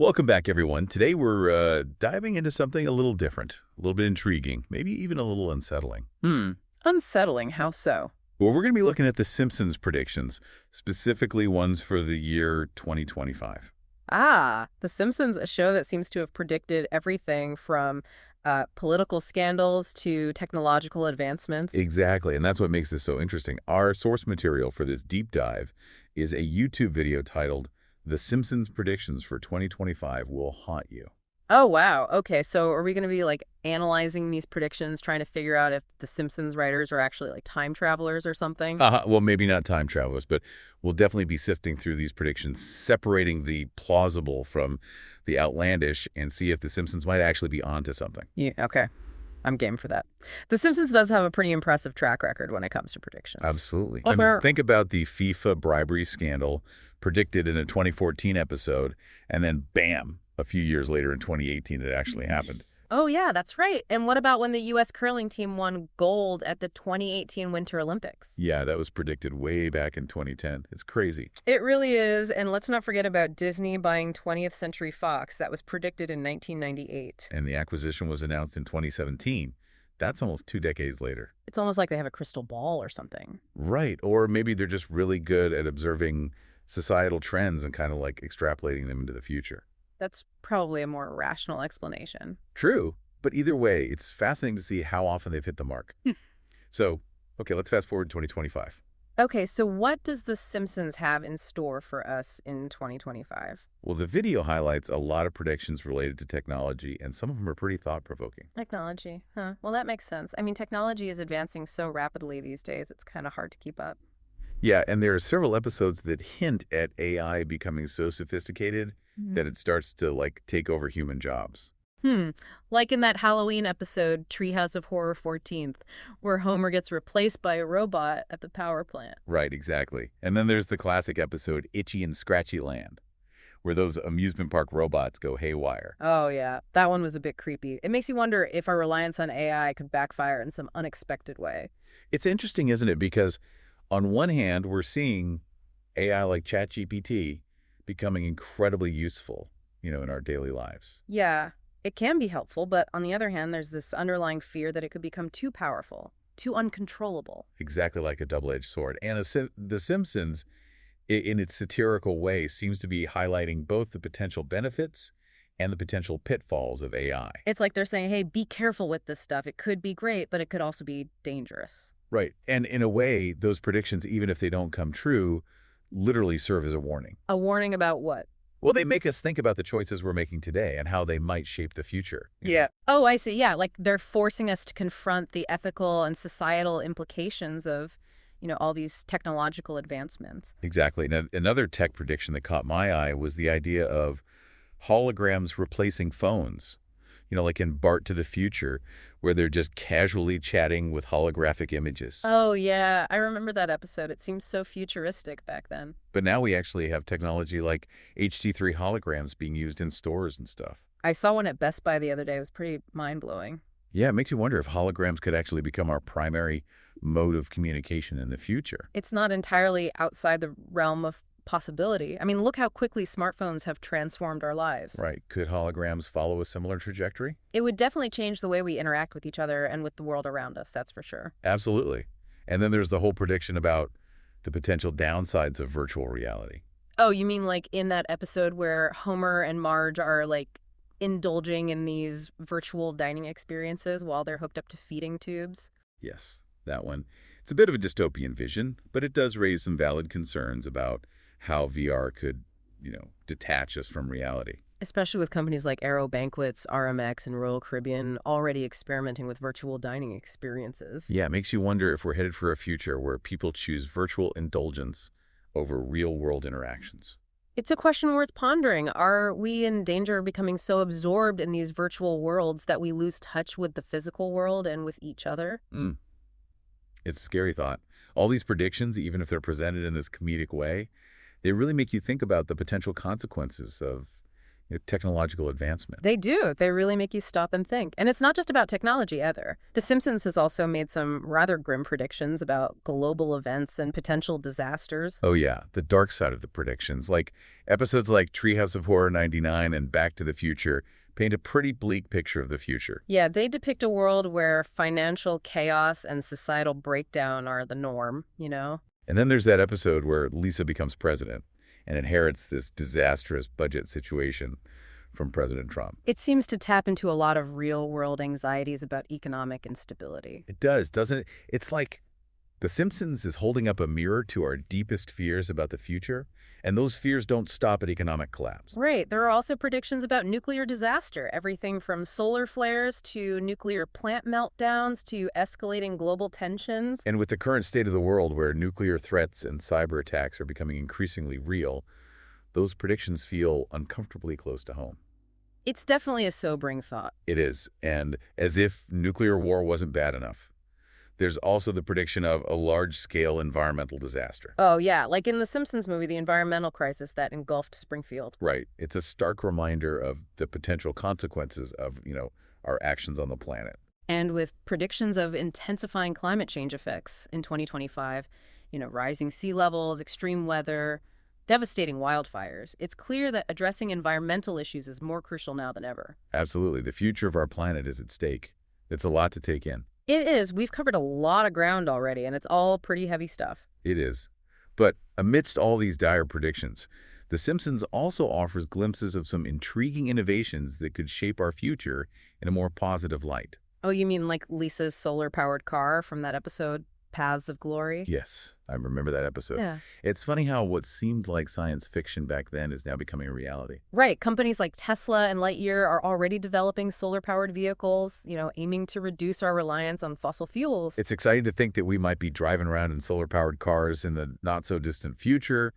Welcome back, everyone. Today we're diving into something a little different, a little bit intriguing, maybe even a little unsettling. Unsettling. How so? Well, we're going to be looking at the Simpsons predictions, specifically ones for the year 2025. The Simpsons, a show that seems to have predicted everything from political scandals to technological advancements. Exactly, and that's what makes this so interesting. Our source material for this deep dive is a YouTube video titled "The Simpsons Predictions for 2025 Will Haunt You." Oh, wow. Okay, so are we going to be analyzing these predictions, trying to figure out if the Simpsons writers are actually time travelers or something? Well, maybe not time travelers, but we'll definitely be sifting through these predictions, separating the plausible from the outlandish, and see if The Simpsons might actually be onto something. Yeah, okay. I'm game for that. The Simpsons does have a pretty impressive track record when it comes to predictions. Absolutely. Well, I mean, think about the FIFA bribery scandal predicted in a 2014 episode, and then bam, a few years later in 2018, it actually happened. Oh, yeah, that's right. And what about when the U.S. curling team won gold at the 2018 Winter Olympics? Yeah, that was predicted way back in 2010. It's crazy. It really is. And let's not forget about Disney buying 20th Century Fox. That was predicted in 1998. And the acquisition was announced in 2017. That's almost 2 decades later. It's almost like they have a crystal ball or something. Right. Or maybe they're just really good at observing societal trends and kind of extrapolating them into the future. That's probably a more rational explanation. True. But either way, it's fascinating to see how often they've hit the mark. So, okay, let's fast forward to 2025. Okay, so what does The Simpsons have in store for us in 2025? Well, the video highlights a lot of predictions related to technology, and some of them are pretty thought-provoking. Technology, huh? Well, that makes sense. I mean, technology is advancing so rapidly these days, it's kind of hard to keep up. Yeah, and there are several episodes that hint at AI becoming so sophisticated that it starts to, take over human jobs. Like in that Halloween episode, Treehouse of Horror 14th, where Homer gets replaced by a robot at the power plant. Right, exactly. And then there's the classic episode Itchy and Scratchy Land, where those amusement park robots go haywire. Oh, yeah. That one was a bit creepy. It makes you wonder if our reliance on AI could backfire in some unexpected way. It's interesting, isn't it? Because on one hand, we're seeing AI like ChatGPT becoming incredibly useful, in our daily lives. Yeah, it can be helpful, but on the other hand, there's this underlying fear that it could become too powerful, too uncontrollable. Exactly like a double-edged sword. And The Simpsons, in its satirical way, seems to be highlighting both the potential benefits and the potential pitfalls of AI. It's like they're saying, hey, be careful with this stuff. It could be great, but it could also be dangerous. Right. And in a way, those predictions, even if they don't come true, literally serve as a warning. A warning about what? Well, they make us think about the choices we're making today and how they might shape the future. Yeah. Oh, I see. Yeah, like they're forcing us to confront the ethical and societal implications of, all these technological advancements. Exactly. Now, another tech prediction that caught my eye was the idea of holograms replacing phones. Like in Bart to the Future, where they're just casually chatting with holographic images. Oh, yeah. I remember that episode. It seemed so futuristic back then. But now we actually have technology like HD3 holograms being used in stores and stuff. I saw one at Best Buy the other day. It was pretty mind-blowing. Yeah, it makes you wonder if holograms could actually become our primary mode of communication in the future. It's not entirely outside the realm of possibility. I mean, look how quickly smartphones have transformed our lives. Right. Could holograms follow a similar trajectory? It would definitely change the way we interact with each other and with the world around us, that's for sure. Absolutely. And then there's the whole prediction about the potential downsides of virtual reality. Oh, you mean like in that episode where Homer and Marge are indulging in these virtual dining experiences while they're hooked up to feeding tubes? Yes, that one. It's a bit of a dystopian vision, but it does raise some valid concerns about how VR could, detach us from reality. Especially with companies like Aero Banquets, RMX, and Royal Caribbean already experimenting with virtual dining experiences. Yeah, it makes you wonder if we're headed for a future where people choose virtual indulgence over real-world interactions. It's a question worth pondering. Are we in danger of becoming so absorbed in these virtual worlds that we lose touch with the physical world and with each other? It's a scary thought. All these predictions, even if they're presented in this comedic way, they really make you think about the potential consequences of, technological advancement. They do. They really make you stop and think. And it's not just about technology either. The Simpsons has also made some rather grim predictions about global events and potential disasters. Oh yeah, the dark side of the predictions, like episodes like Treehouse of Horror 99 and Back to the Future, paint a pretty bleak picture of the future. Yeah, they depict a world where financial chaos and societal breakdown are the norm, you know? And then there's that episode where Lisa becomes president and inherits this disastrous budget situation from President Trump. It seems to tap into a lot of real-world anxieties about economic instability. It does, doesn't it? It's like The Simpsons is holding up a mirror to our deepest fears about the future, and those fears don't stop at economic collapse. Right. There are also predictions about nuclear disaster, everything from solar flares to nuclear plant meltdowns to escalating global tensions. And with the current state of the world where nuclear threats and cyber attacks are becoming increasingly real, those predictions feel uncomfortably close to home. It's definitely a sobering thought. It is, and as if nuclear war wasn't bad enough. There's also the prediction of a large-scale environmental disaster. Oh, yeah, like in the Simpsons movie, the environmental crisis that engulfed Springfield. Right. It's a stark reminder of the potential consequences of, our actions on the planet. And with predictions of intensifying climate change effects in 2025, rising sea levels, extreme weather, devastating wildfires, it's clear that addressing environmental issues is more crucial now than ever. Absolutely. The future of our planet is at stake. It's a lot to take in. It is. We've covered a lot of ground already, and it's all pretty heavy stuff. It is. But amidst all these dire predictions, The Simpsons also offers glimpses of some intriguing innovations that could shape our future in a more positive light. Oh, you mean like Lisa's solar-powered car from that episode, Paths of Glory? Yes, I remember that episode. Yeah. It's funny how what seemed like science fiction back then is now becoming a reality. Right. Companies like Tesla and Lightyear are already developing solar-powered vehicles, aiming to reduce our reliance on fossil fuels. It's exciting to think that we might be driving around in solar-powered cars in the not-so-distant future.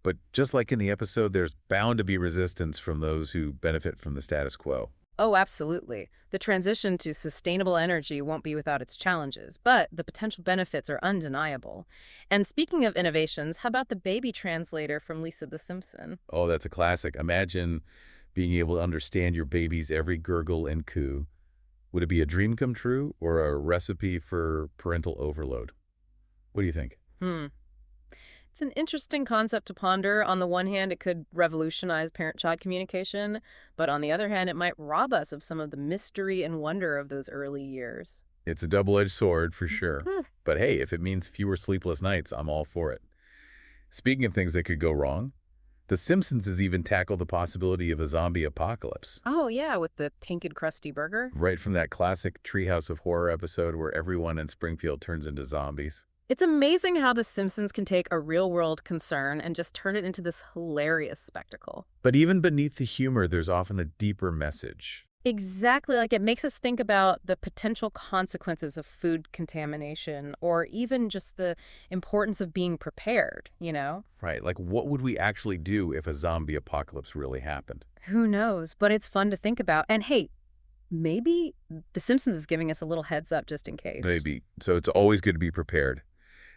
But just like in the episode, there's bound to be resistance from those who benefit from the status quo. Oh, absolutely. The transition to sustainable energy won't be without its challenges, but the potential benefits are undeniable. And speaking of innovations, how about the baby translator from Lisa the Simpson? Oh, that's a classic. Imagine being able to understand your baby's every gurgle and coo. Would it be a dream come true or a recipe for parental overload? What do you think? It's an interesting concept to ponder. On the one hand, it could revolutionize parent-child communication, but on the other hand, it might rob us of some of the mystery and wonder of those early years. It's a double-edged sword for sure. But hey, if it means fewer sleepless nights, I'm all for it. Speaking of things that could go wrong, The Simpsons has even tackled the possibility of a zombie apocalypse. Oh, yeah, with the tainted Krusty Burger. Right from that classic Treehouse of Horror episode where everyone in Springfield turns into zombies. It's amazing how The Simpsons can take a real-world concern and just turn it into this hilarious spectacle. But even beneath the humor, there's often a deeper message. Exactly, like it makes us think about the potential consequences of food contamination or even just the importance of being prepared, Right, like what would we actually do if a zombie apocalypse really happened? Who knows, but it's fun to think about. And hey, maybe The Simpsons is giving us a little heads up just in case. Maybe. So it's always good to be prepared.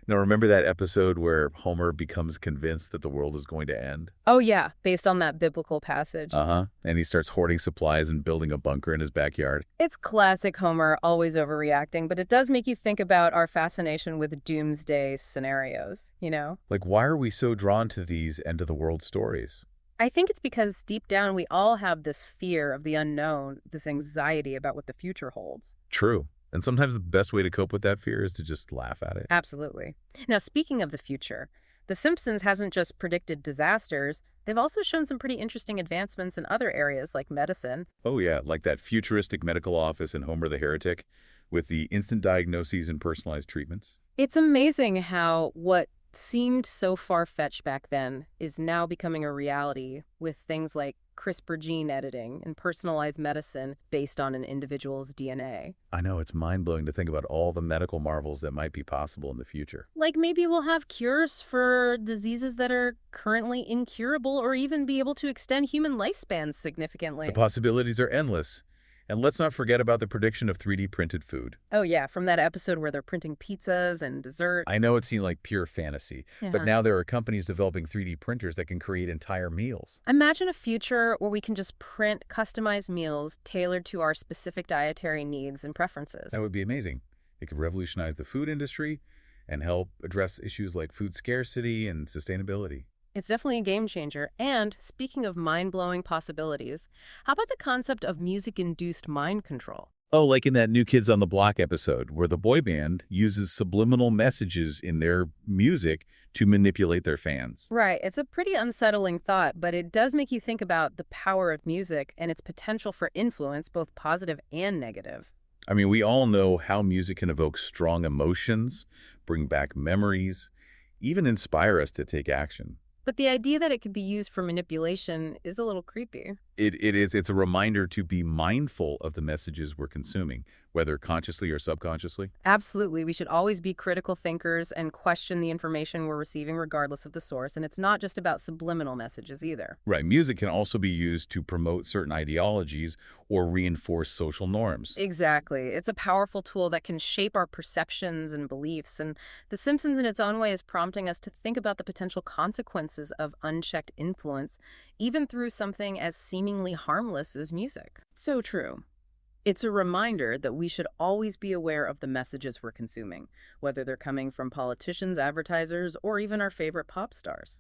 Now, remember that episode where Homer becomes convinced that the world is going to end? Oh, yeah, based on that biblical passage. And he starts hoarding supplies and building a bunker in his backyard. It's classic Homer, always overreacting, but it does make you think about our fascination with doomsday scenarios, Like, why are we so drawn to these end-of-the-world stories? I think it's because deep down we all have this fear of the unknown, this anxiety about what the future holds. True. And sometimes the best way to cope with that fear is to just laugh at it. Absolutely. Now, speaking of the future, The Simpsons hasn't just predicted disasters, they've also shown some pretty interesting advancements in other areas like medicine. Oh, yeah, like that futuristic medical office in Homer the Heretic with the instant diagnoses and personalized treatments. It's amazing how what seemed so far-fetched back then is now becoming a reality with things like CRISPR gene editing and personalized medicine based on an individual's DNA. I know, it's mind-blowing to think about all the medical marvels that might be possible in the future. Like maybe we'll have cures for diseases that are currently incurable or even be able to extend human lifespans significantly. The possibilities are endless. And let's not forget about the prediction of 3D printed food. Oh, yeah, from that episode where they're printing pizzas and I desserts. know it seemed like pure fantasy, but Yeah. now there are companies developing 3D printers that can create entire meals. Imagine a future where we can just print customized meals tailored to our specific dietary needs and That preferences. would be amazing. It could revolutionize the food industry and help address issues like food scarcity and sustainability. It's definitely a game changer. And speaking of mind-blowing possibilities, how about the concept of music-induced mind control? Oh, like in that New Kids on the Block episode, where the boy band uses subliminal messages in their music to manipulate their fans. Right, it's a pretty unsettling thought, but it does make you think about the power of music and its potential for influence, both positive and negative. I mean, we all know how music can evoke strong emotions, bring back memories, even inspire us to take action. But the idea that it could be used for manipulation is a little creepy. It's a reminder to be mindful of the messages we're consuming, whether consciously or subconsciously. Absolutely. We should always be critical thinkers and question the information we're receiving regardless of the source. And it's not just about subliminal messages either. Right. Music can also be used to promote certain ideologies or reinforce social norms. Exactly. It's a powerful tool that can shape our perceptions and beliefs. And The Simpsons, in its own way, is prompting us to think about the potential consequences of unchecked influence, even through something as seemingly harmless as music. So true. It's a reminder that we should always be aware of the messages we're consuming, whether they're coming from politicians, advertisers, or even our favorite pop stars.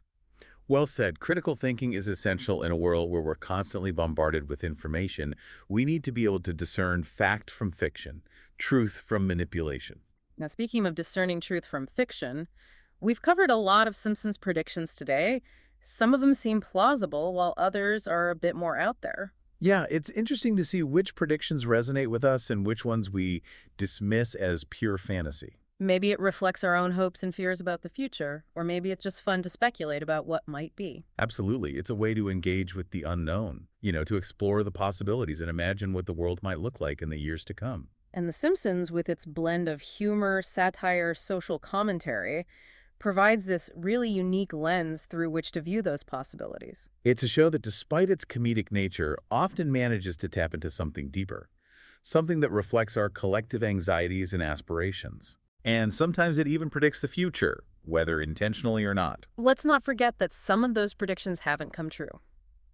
Well said. Critical thinking is essential in a world where we're constantly bombarded with information. We need to be able to discern fact from fiction, truth from manipulation. Now, speaking of discerning truth from fiction, we've covered a lot of Simpsons predictions today. Some of them seem plausible, while others are a bit more out there. Yeah, it's interesting to see which predictions resonate with us and which ones we dismiss as pure fantasy. Maybe it reflects our own hopes and fears about the future, or maybe it's just fun to speculate about what might be. Absolutely. It's a way to engage with the unknown, to explore the possibilities and imagine what the world might look like in the years to come. And The Simpsons, with its blend of humor, satire, social commentary, provides this really unique lens through which to view those possibilities. It's a show that, despite its comedic nature, often manages to tap into something deeper, something that reflects our collective anxieties and aspirations. And sometimes it even predicts the future, whether intentionally or not. Let's not forget that some of those predictions haven't come true.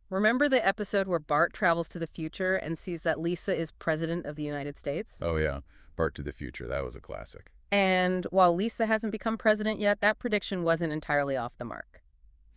Remember the episode where Bart travels to the future and sees that Lisa is president of the United States? Oh yeah, Bart to the Future, that was a classic. And while Lisa hasn't become president yet, that prediction wasn't entirely off the mark.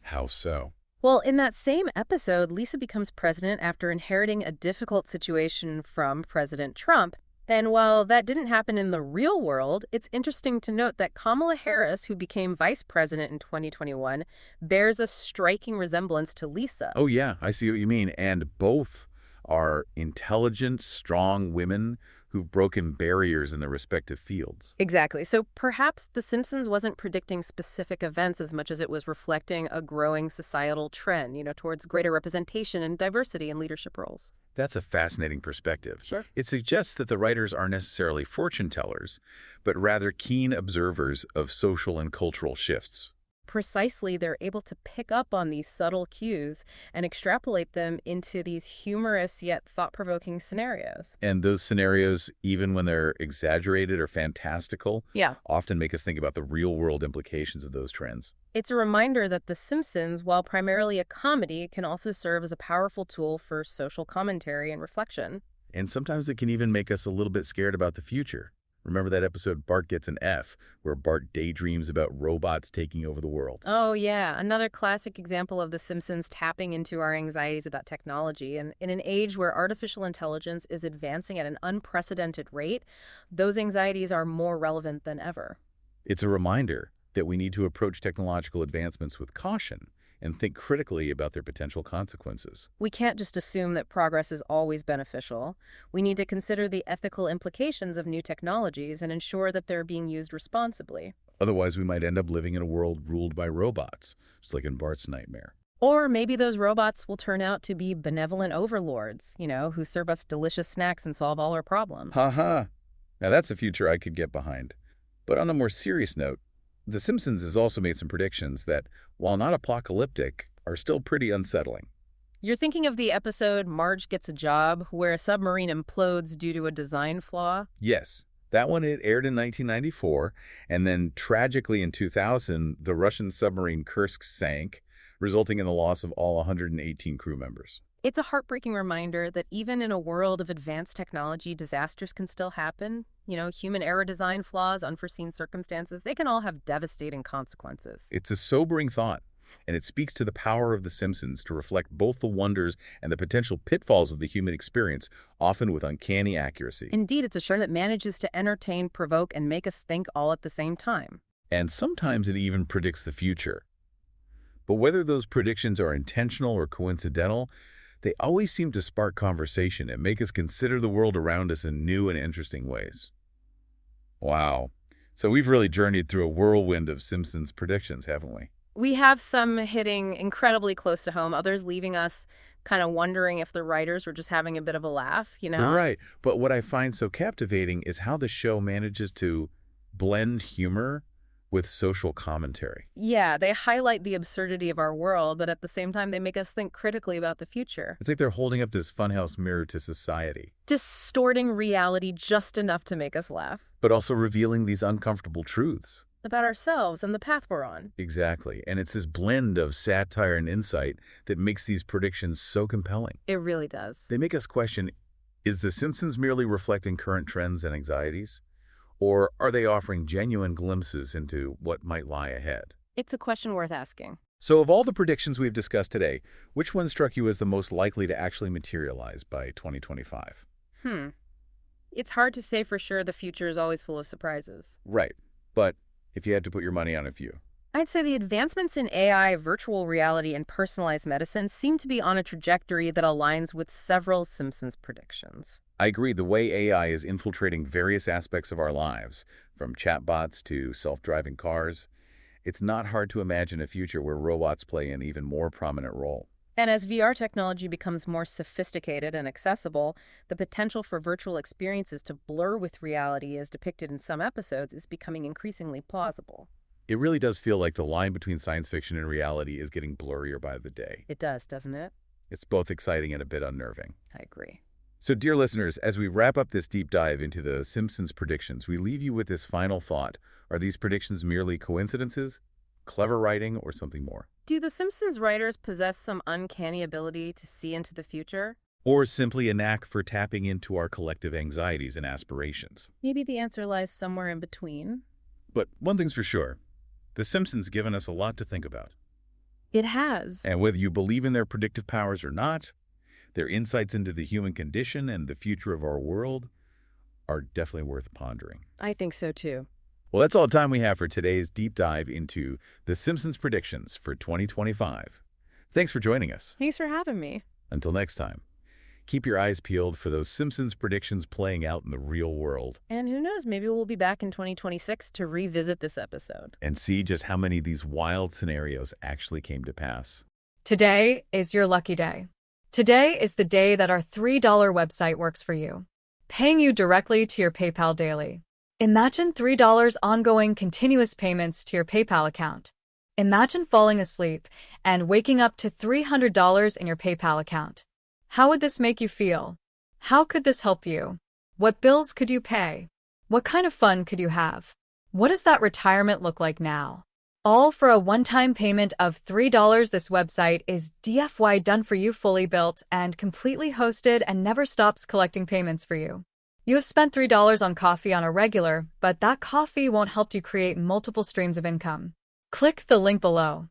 How so? Well, in that same episode, Lisa becomes president after inheriting a difficult situation from President Trump. And while that didn't happen in the real world, it's interesting to note that Kamala Harris, who became vice president in 2021, bears a striking resemblance to Lisa. Oh yeah, I see what you mean. And both are intelligent, strong women who've broken barriers in their respective fields. Exactly. So perhaps The Simpsons wasn't predicting specific events as much as it was reflecting a growing societal trend, towards greater representation and diversity in leadership roles. That's a fascinating perspective. Sure. It suggests that the writers aren't necessarily fortune tellers, but rather keen observers of social and cultural shifts. Precisely, they're able to pick up on these subtle cues and extrapolate them into these humorous yet thought-provoking scenarios. And those scenarios, even when they're exaggerated or fantastical, Yeah. often make us think about the real-world implications of those trends. It's a reminder that The Simpsons, while primarily a comedy, can also serve as a powerful tool for social commentary and reflection. And sometimes it can even make us a little bit scared about the future. Remember that episode Bart Gets an F, where Bart daydreams about robots taking over the world? Oh, yeah. Another classic example of The Simpsons tapping into our anxieties about technology. And in an age where artificial intelligence is advancing at an unprecedented rate, those anxieties are more relevant than ever. It's a reminder that we need to approach technological advancements with caution and think critically about their potential consequences. We can't just assume that progress is always beneficial. We need to consider the ethical implications of new technologies and ensure that they're being used responsibly. Otherwise, we might end up living in a world ruled by robots, just like in Bart's nightmare. Or maybe those robots will turn out to be benevolent overlords, who serve us delicious snacks and solve all our problems. Ha. Now that's a future I could get behind. But on a more serious note, The Simpsons has also made some predictions that, while not apocalyptic, are still pretty unsettling. You're thinking of the episode Marge Gets a Job, where a submarine implodes due to a design flaw? Yes, that one, it aired in 1994, and then tragically in 2000, the Russian submarine Kursk sank, resulting in the loss of all 118 crew members. It's a heartbreaking reminder that even in a world of advanced technology, disasters can still happen. Human error, design flaws, unforeseen circumstances, they can all have devastating consequences. It's a sobering thought, and it speaks to the power of The Simpsons to reflect both the wonders and the potential pitfalls of the human experience, often with uncanny accuracy. Indeed, it's a show that manages to entertain, provoke, and make us think all at the same time. And sometimes it even predicts the future. But whether those predictions are intentional or coincidental, they always seem to spark conversation and make us consider the world around us in new and interesting ways. Wow. So we've really journeyed through a whirlwind of Simpsons predictions, haven't we? We have some hitting incredibly close to home, others leaving us kind of wondering if the writers were just having a bit of a laugh. Right. But what I find so captivating is how the show manages to blend humor with social commentary. Yeah, they highlight the absurdity of our world, but at the same time, they make us think critically about the future. It's like they're holding up this funhouse mirror to society, Distorting reality just enough to make us laugh. but also revealing these uncomfortable truths. About ourselves and the path we're on. Exactly. And it's this blend of satire and insight that makes these predictions so compelling. It really does. They make us question, is The Simpsons merely reflecting current trends and anxieties? Or are they offering genuine glimpses into what might lie ahead? It's a question worth asking. So of all the predictions we've discussed today, which one struck you as the most likely to actually materialize by 2025? It's hard to say for sure. The future is always full of surprises. Right. But if you had to put your money on a few. I'd say the advancements in AI, virtual reality, and personalized medicine seem to be on a trajectory that aligns with several Simpsons predictions. I agree. The way AI is infiltrating various aspects of our lives, from chatbots to self-driving cars, it's not hard to imagine a future where robots play an even more prominent role. And as VR technology becomes more sophisticated and accessible, the potential for virtual experiences to blur with reality as depicted in some episodes is becoming increasingly plausible. It really does feel like the line between science fiction and reality is getting blurrier by the day. It does, doesn't it? It's both exciting and a bit unnerving. I agree. So, dear listeners, as we wrap up this deep dive into the Simpsons predictions, we leave you with this final thought. Are these predictions merely coincidences, clever writing, or something more? Do the Simpsons writers possess some uncanny ability to see into the future? Or simply a knack for tapping into our collective anxieties and aspirations? Maybe the answer lies somewhere in between. But one thing's for sure, The Simpsons given us a lot to think about. It has. And whether you believe in their predictive powers or not, their insights into the human condition and the future of our world are definitely worth pondering. I think so too. Well, that's all the time we have for today's deep dive into The Simpsons predictions for 2025. Thanks for joining us. Thanks for having me. Until next time, keep your eyes peeled for those Simpsons predictions playing out in the real world. And who knows, maybe we'll be back in 2026 to revisit this episode. And see just how many of these wild scenarios actually came to pass. Today is your lucky day. Today is the day that our $3 website works for you, paying you directly to your PayPal daily. Imagine $3 ongoing continuous payments to your PayPal account. Imagine falling asleep and waking up to $300 in your PayPal account. How would this make you feel? How could this help you? What bills could you pay? What kind of fun could you have? What does that retirement look like now? All for a one-time payment of $3. This website is DFY done for you, fully built and completely hosted, and never stops collecting payments for you. You have spent $3 on coffee on a regular, but that coffee won't help you create multiple streams of income. Click the link below.